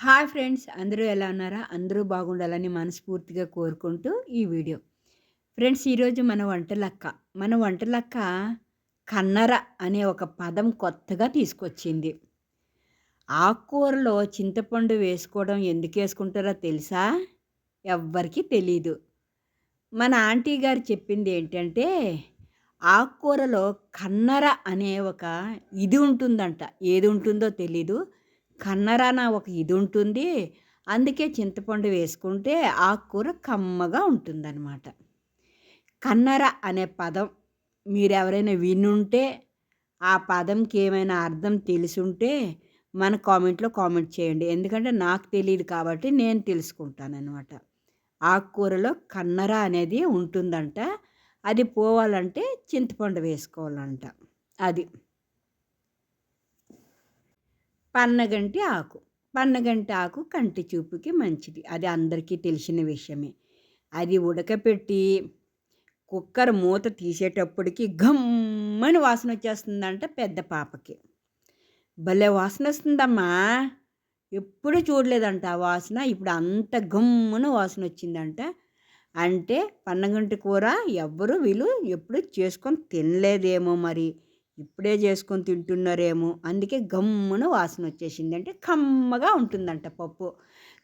Hi friends, అందరూ ఎలా ఉన్నారా? అందరూ బాగుండాలని మనస్ఫూర్తిగా కోరుకుంటూ ఈ వీడియో. ఫ్రెండ్స్, ఈరోజు మన వంటలక్క కన్నర అనే ఒక పదం కొత్తగా తీసుకొచ్చింది. ఆకుకూరలో చింతపండు వేసుకోవడం ఎందుకేసుకుంటారో తెలుసా? ఎవ్వరికీ తెలీదు. మన ఆంటీ గారు చెప్పిందేంటంటే, ఆకుకూరలో కన్నర అనే ఒక ఇది ఉంటుందంట. ఏది ఉంటుందో తెలీదు. కన్నరాన ఒక ఇది ఉంటుంది. అందుకే చింతపండు వేసుకుంటే ఆకుకూర కమ్మగా ఉంటుందనమాట. కన్నర అనే పదం మీరెవరైనా వినుంటే, ఆ పదంకి ఏమైనా అర్థం తెలిసుంటే మన కామెంట్‌లో కామెంట్ చేయండి. ఎందుకంటే నాకు తెలీదు కాబట్టి నేను తెలుసుకుంటాననమాట. ఆకుకూరలో కన్నర అనేది ఉంటుందంట. అది పోవాలంటే చింతపండు వేసుకోవాలంట. అది. పన్నగంటి ఆకు. పన్నగంటి ఆకు కంటి చూపుకి మంచిది. అది అందరికీ తెలిసిన విషయమే. అది ఉడకపెట్టి కుక్కర్ మూత తీసేటప్పటికి ఘమ్మని వాసనొచ్చేస్తుందంట పెద్ద పాపకి. భలే వాసనొస్తుందమ్మా! ఎప్పుడు చూడలేదంట ఆ వాసన. ఇప్పుడు అంత గమ్మున వాసనొచ్చిందంట. అంటే పన్నగంటి కూర వీళ్ళు ఎప్పుడు చేసుకొని తినలేదేమో మరి. ఇప్పుడే చేసుకొని తింటున్నారేమో. అందుకే గమ్మున వాసనొచ్చేసింది. అంటే కమ్మగా ఉంటుందంట పప్పు.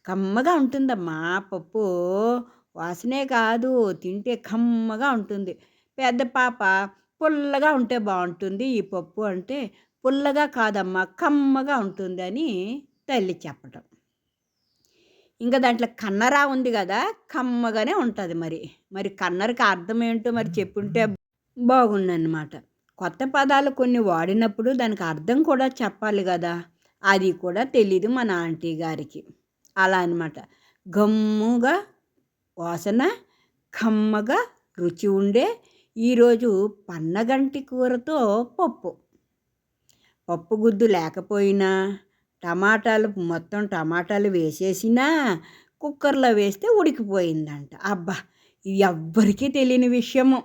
కమ్మగా ఉంటుందమ్మా పప్పు. వాసనే కాదు, తింటే కమ్మగా ఉంటుంది. పెద్ద పాప పుల్లగా ఉంటే బావుంటుంది ఈ పప్పు అంటే, పుల్లగా కాదమ్మా కమ్మగా ఉంటుందని తల్లి చెప్పటం. ఇంక దాంట్లో కన్నర ఉంది గదా! కమ్మగానే ఉంటది మరి. మరి కన్నరకి అర్థమేంటో మరి చెప్పుంటే బాగుండనమాట. కొత్త పదాలు కొన్ని వాడినప్పుడు దానికి అర్థం కూడా చెప్పాలి గదా! అది కూడా తెలీదు మన ఆంటీ గారికి. అలా అనమాట. గమ్ముగా వాసన, కమ్మగా రుచి ఉండే ఈరోజు పన్నగంటి కూరతో పప్పు. పప్పు గుద్దు లేకపోయినా, టమాటాలు వేసేసినా కుక్కర్‌లో వేస్తే ఉడికిపోయిందంట. అబ్బా! ఇది ఎవ్వరికీ తెలియని విషయము.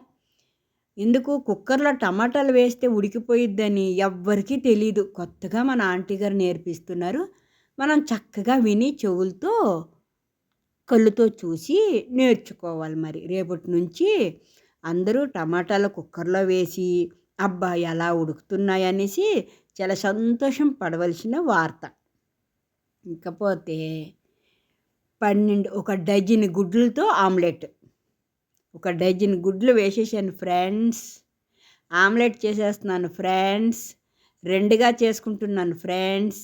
ఎందుకు కుక్కర్‌లో టమాటాలు వేస్తే ఉడికిపోయిద్దని ఎవ్వరికీ తెలీదు. కొత్తగా మన ఆంటీ గారు నేర్పిస్తున్నారు. మనం చక్కగా విని చెవులతో, కళ్ళుతో చూసి నేర్చుకోవాలి మరి. రేపటి నుంచి అందరూ టమాటాలు కుక్కర్‌లో వేసి, అబ్బా! ఎలా ఉడుకుతున్నాయనేసి చాలా సంతోషం పడవలసిన వార్త. ఇకపోతే ఒక డజన్ గుడ్లతో ఆమ్లెట్. ఒక డజన్ గుడ్లు వేసేసాను ఫ్రెండ్స్. ఆమ్లెట్ చేసేస్తున్నాను ఫ్రెండ్స్. 2గా చేసుకుంటున్నాను ఫ్రెండ్స్.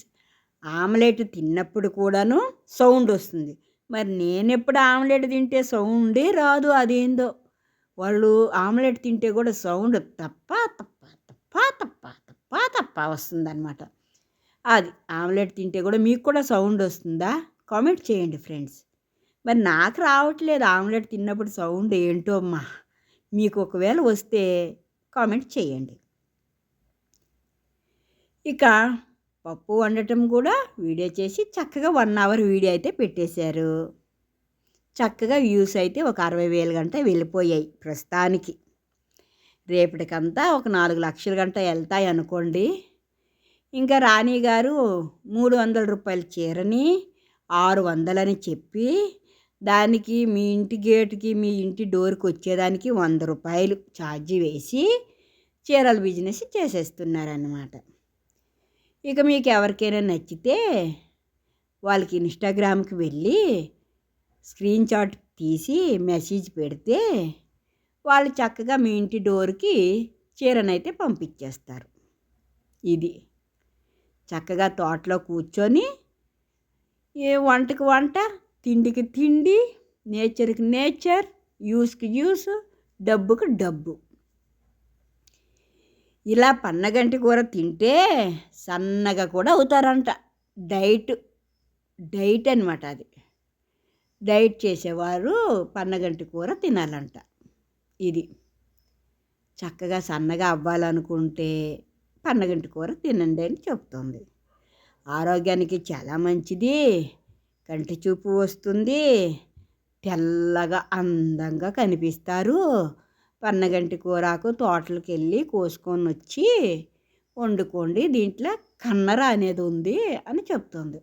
ఆమ్లెట్ తిన్నప్పుడు కూడాను సౌండ్ వస్తుంది. మరి నేనెప్పుడు ఆమ్లెట్ తింటే సౌండే రాదు అదేందో. వాళ్ళు ఆమ్లెట్ తింటే కూడా సౌండ్ తప్ప వస్తుందనమాట. అది ఆమ్లెట్ తింటే కూడా మీకు కూడా సౌండ్ వస్తుందా? కామెంట్ చేయండి ఫ్రెండ్స్. మరి నాకు రావట్లేదు ఆమ్లెట్ తిన్నప్పుడు సౌండ్ ఏంటో అమ్మా! మీకు ఒకవేళ వస్తే కామెంట్ చేయండి. ఇక పప్పు వండటం కూడా వీడియో చేసి చక్కగా 1 అవర్ వీడియో అయితే పెట్టేశారు. చక్కగా వ్యూస్ అయితే ఒక 60,000 గంట వెళ్ళిపోయాయి ప్రస్తుతానికి. రేపటికంతా ఒక 4,00,000 గంట వెళ్తాయి అనుకోండి. ఇంకా రాణి గారు రూ. 300 చీరని 600 అని చెప్పి, దానికి మీ ఇంటి గేటుకి, మీ ఇంటి డోర్‌కి వచ్చేదానికి రూ. 100 ఛార్జీ వేసి చీరల బిజినెస్ చేసేస్తున్నారన్నమాట. ఇక మీకు ఎవరికైనా నచ్చితే వాళ్ళకి ఇన్‌స్టాగ్రామ్‌కి వెళ్ళి స్క్రీన్ షాట్ తీసి మెసేజ్ పెడితే వాళ్ళు చక్కగా మీ ఇంటి డోర్‌కి చీరనైతే పంపించేస్తారు. ఇది. చక్కగా తోటలో కూర్చొని వంటకి వంట, తిండికి తిండి, నేచర్‌కి నేచర్, యూస్‌కి యూస్, డబ్బుకి డబ్బు. ఇలా పన్నగంటి కూర తింటే సన్నగా కూడా అవుతారంట. డైట్ అనమాట అది. డైట్ చేసేవారు పన్నగంటి కూర తినాలంట. ఇది. చక్కగా సన్నగా అవ్వాలనుకుంటే పన్నగంటి కూర తినండి అని చెప్తుంది. ఆరోగ్యానికి చాలా మంచిది. కంటి చూపు వస్తుంది. తెల్లగా అందంగా కనిపిస్తారు. పన్నగంటి కూరాకు తోటలకెళ్ళి కోసుకొని వచ్చి వండుకోండి. దీంట్లో కన్నర అనేది ఉంది అని చెప్తుంది.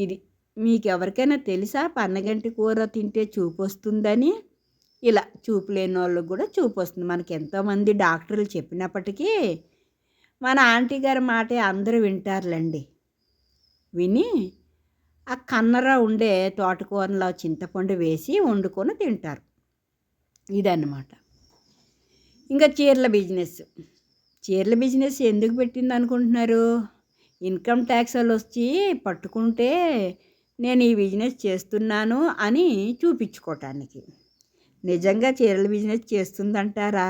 ఇది మీకు ఎవరికైనా తెలుసా పన్నగంటి కూర తింటే చూపు వస్తుందని? ఇలా చూపు లేని వాళ్ళకి కూడా చూపు వస్తుంది. మనకి ఎంతోమంది డాక్టర్లు చెప్పినప్పటికీ మన ఆంటీ గారి మాటే అందరూ వింటారులేండి. విని ఆ కన్నర ఉండే తోటకూరలో చింతపండు వేసి వండుకొని తింటారు. ఇదన్నమాట. ఇంకా చీరల బిజినెస్ ఎందుకు పెట్టింది అనుకుంటున్నారు? ఇన్కమ్ ట్యాక్స్ వాళ్ళు వచ్చి పట్టుకుంటే నేను ఈ బిజినెస్ చేస్తున్నాను అని చూపించుకోవటానికి. నిజంగా చీరల బిజినెస్ చేస్తుందంటారా?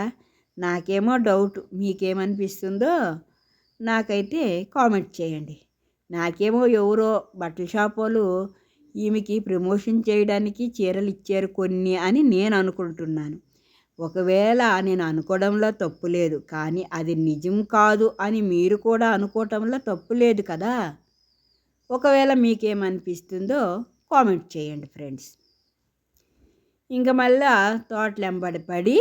నాకేమో డౌట్. మీకేమనిపిస్తుందో నాకైతే కామెంట్ చేయండి. నాకేమో ఎవరో బట్టల షాప్ వాళ్ళు ఈమెకి ప్రమోషన్ చేయడానికి చీరలు ఇచ్చారు కొన్ని అని నేను అనుకుంటున్నాను. ఒకవేళ నేను అనుకోవడంలో తప్పు లేదు, కానీ అది నిజం కాదు అని మీరు కూడా అనుకోవటంలో తప్పు లేదు కదా. ఒకవేళ మీకేమనిపిస్తుందో కామెంట్ చేయండి ఫ్రెండ్స్. ఇంకా మళ్ళా తోటలెంబడి పడి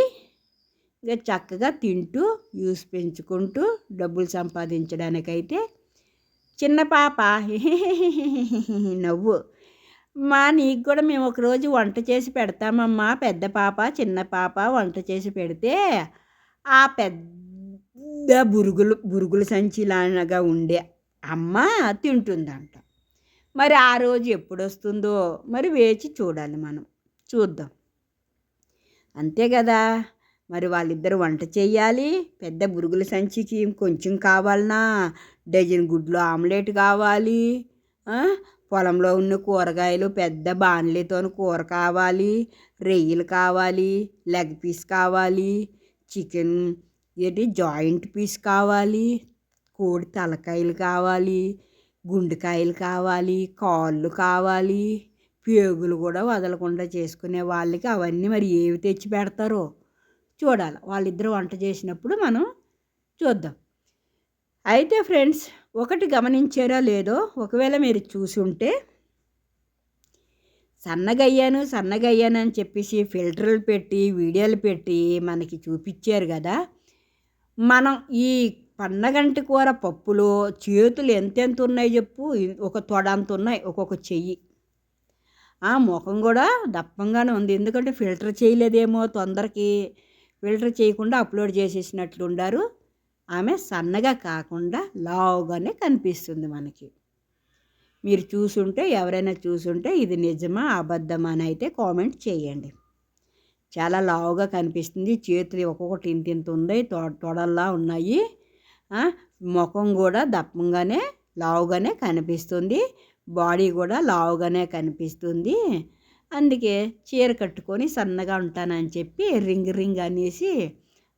ఇంకా చక్కగా తింటూ యూస్ పెంచుకుంటూ డబ్బులు సంపాదించడానికైతే చిన్న పాప నవ్వు నీకు కూడా మేము ఒకరోజు వంట చేసి పెడతామమ్మా. పెద్ద పాప చిన్న పాప వంట చేసి పెడితే ఆ పెద్ద బురుగుల సంచిలాగా ఉండే అమ్మ తింటుందంట. మరి ఆ రోజు ఎప్పుడు వస్తుందో మరి వేచి చూడాలి, మనం చూద్దాం. అంతే కదా. మరి వాళ్ళిద్దరు వంట చేయాలి. పెద్ద బురుగుల సంచికి కొంచెం కావాలన్నా, డజన్ గుడ్లు ఆమ్లెట్ కావాలి, పొలంలో ఉన్న కూరగాయలు పెద్ద బాణలితో కూర కావాలి, రొయ్యలు కావాలి, లెగ్ పీస్ కావాలి, చికెన్ జాయింట్ పీస్ కావాలి, కోడి తలకాయలు కావాలి, గుండెకాయలు కావాలి, కాళ్ళు కావాలి, పేగులు కూడా వదలకుండా చేసుకునే వాళ్ళకి అవన్నీ మరి ఏవి తెచ్చి పెడతారో చూడాలి. వాళ్ళిద్దరూ వంట చేసినప్పుడు మనం చూద్దాం. అయితే ఫ్రెండ్స్, ఒకటి గమనించారో లేదో, ఒకవేళ మీరు చూసి ఉంటే సన్నగయ్యాను అని చెప్పేసి ఫిల్టర్లు పెట్టి వీడియోలు పెట్టి మనకి చూపించారు కదా. మనం ఈ పన్నగంటి కూర పప్పులో చేతులు ఎంతెంత ఉన్నాయి చెప్పు. ఒక తొడంత ఉన్నాయి, ఒక్కొక్క చెయ్యి. ముఖం కూడా దప్పంగానే ఉంది. ఎందుకంటే ఫిల్టర్ చేయలేదేమో, తొందరకి ఫిల్టర్ చేయకుండా అప్లోడ్ చేసేసినట్లుండారు. ఆమె సన్నగా కాకుండా లావుగానే కనిపిస్తుంది మనకి. మీరు చూసుంటే, ఎవరైనా చూసుంటే ఇది నిజమా అబద్ధమా అని అయితే కామెంట్ చేయండి. చాలా లావుగా కనిపిస్తుంది. చేతులు ఒక్కొక్కటి ఇంత ఉంది, తొడల్లా ఉన్నాయి. ముఖం కూడా దప్పంగానే లావుగానే కనిపిస్తుంది. బాడీ కూడా లావుగానే కనిపిస్తుంది. అందుకే చీర కట్టుకొని సన్నగా ఉంటానని చెప్పి రింగ్ అనేసి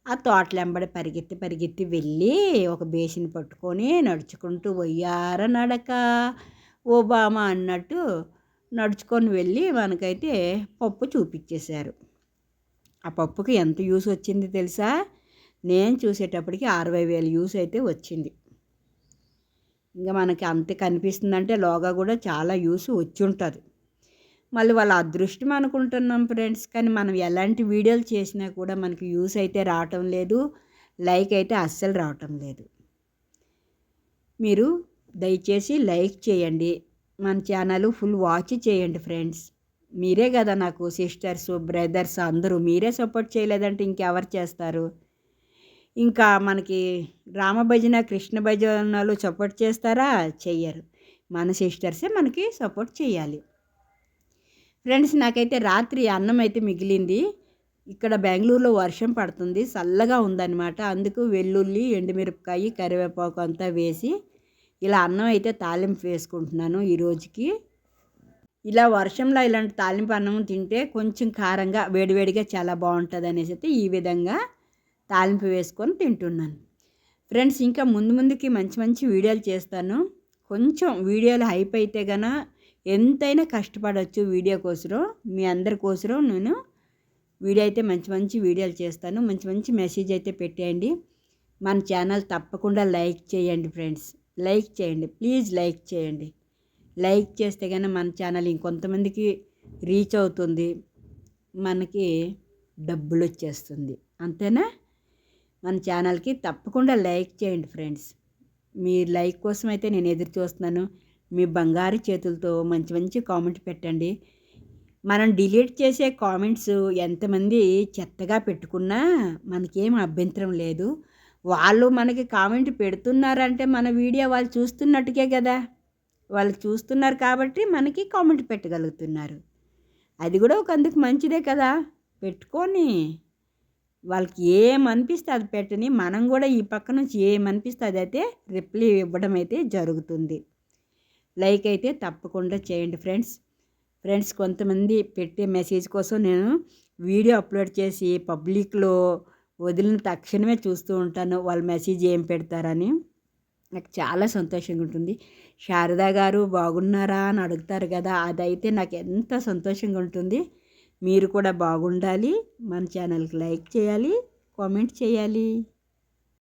ఆ తోటలెంబడి పరిగెత్తి వెళ్ళి ఒక బేసిన్ పట్టుకొని నడుచుకుంటూ వయ్యార నడక ఓబామా అన్నట్టు నడుచుకొని వెళ్ళి మనకైతే పప్పు చూపించేశారు. ఆ పప్పుకి ఎంత యూస్ వచ్చింది తెలుసా? నేను చూసేటప్పటికి 60,000 యూస్ అయితే వచ్చింది. ఇంకా మనకి అంతే కనిపిస్తుందంటే లోగా కూడా చాలా యూస్ వచ్చి ఉంటుంది. మళ్ళీ వాళ్ళ అదృష్టం అనుకుంటున్నాం ఫ్రెండ్స్. కానీ మనం ఎలాంటి వీడియోలు చేసినా కూడా మనకి యూస్ అయితే రావటం లేదు, లైక్ అయితే అస్సలు రావటం లేదు. మీరు దయచేసి లైక్ చేయండి, మన ఛానల్ ఫుల్ వాచ్ చేయండి ఫ్రెండ్స్. మీరే కదా నాకు సిస్టర్స్ బ్రదర్స్ అందరూ. మీరే సపోర్ట్ చేయలేదంటే ఇంకెవరు చేస్తారు? ఇంకా మనకి రామభజన కృష్ణ భజనలు సపోర్ట్ చేస్తారా? చెయ్యరు. మన సిస్టర్సే మనకి సపోర్ట్ చేయాలి ఫ్రెండ్స్. నాకైతే రాత్రి అన్నం అయితే మిగిలింది. ఇక్కడ బెంగళూరులో వర్షం పడుతుంది, చల్లగా ఉందన్నమాట. అందుకు వెల్లుల్లి, ఎండుమిరపకాయ, కరివేపాకు అంతా వేసి ఇలా అన్నం అయితే తాలింపు వేసుకుంటున్నాను ఈ రోజుకి. ఇలా వర్షంలో ఇలాంటి తాలింపు అన్నం తింటే కొంచెం కారంగా వేడివేడిగా చాలా బాగుంటుంది అనేసి అయితే ఈ విధంగా తాలింపు వేసుకొని తింటున్నాను ఫ్రెండ్స్. ఇంకా ముందుకి మంచి వీడియోలు చేస్తాను. కొంచెం వీడియోలు హైప్ అయితే గన ఎంతైనా కష్టపడవచ్చు వీడియో కోసం. మీ అందరి కోసం నేను వీడియో అయితే మంచి వీడియోలు చేస్తాను. మంచి మెసేజ్ అయితే పెట్టేయండి. మన ఛానల్ తప్పకుండా లైక్ చేయండి ఫ్రెండ్స్. లైక్ చేయండి ప్లీజ్, లైక్ చేయండి. లైక్ చేస్తే కానీ మన ఛానల్ ఇంకొంతమందికి రీచ్ అవుతుంది, మనకి డబ్బులు వచ్చేస్తుంది. అంతేనా? మన ఛానల్కి తప్పకుండా లైక్ చేయండి ఫ్రెండ్స్. మీ లైక్ కోసం అయితే నేను ఎదురు చూస్తున్నాను. మీ బంగారు చేతులతో మంచి మంచి కామెంట్ పెట్టండి. మనం డిలీట్ చేసే కామెంట్స్ ఎంతమంది చెత్తగా పెట్టుకున్నా మనకేం అభ్యంతరం లేదు. వాళ్ళు మనకి కామెంట్ పెడుతున్నారంటే మన వీడియో వాళ్ళు చూస్తున్నట్టుకే కదా! వాళ్ళు చూస్తున్నారు కాబట్టి మనకి కామెంట్ పెట్టగలుగుతున్నారు. అది కూడా ఒకందుకు మంచిదే కదా! పెట్టుకొని వాళ్ళకి ఏమనిపిస్తే అది పెట్టని. మనం కూడా ఈ పక్క నుంచి ఏమనిపిస్తే అదైతే రిప్లై ఇవ్వడం అయితే జరుగుతుంది. లైక్ అయితే తప్పకుండా చేయండి ఫ్రెండ్స్. కొంతమంది పెట్టే మెసేజ్ కోసం నేను వీడియో అప్లోడ్ చేసి పబ్లిక్లో వదిలిన తక్షణమే చూస్తూ ఉంటాను వాళ్ళ మెసేజ్ ఏం పెడతారని. నాకు చాలా సంతోషంగా ఉంటుంది. శారదా గారు బాగున్నారా అని అడుగుతారు కదా, అదైతే నాకు ఎంత సంతోషంగా ఉంటుంది. మీరు కూడా బాగుండాలి. మన ఛానల్కి లైక్ చేయాలి, కామెంట్ చేయాలి.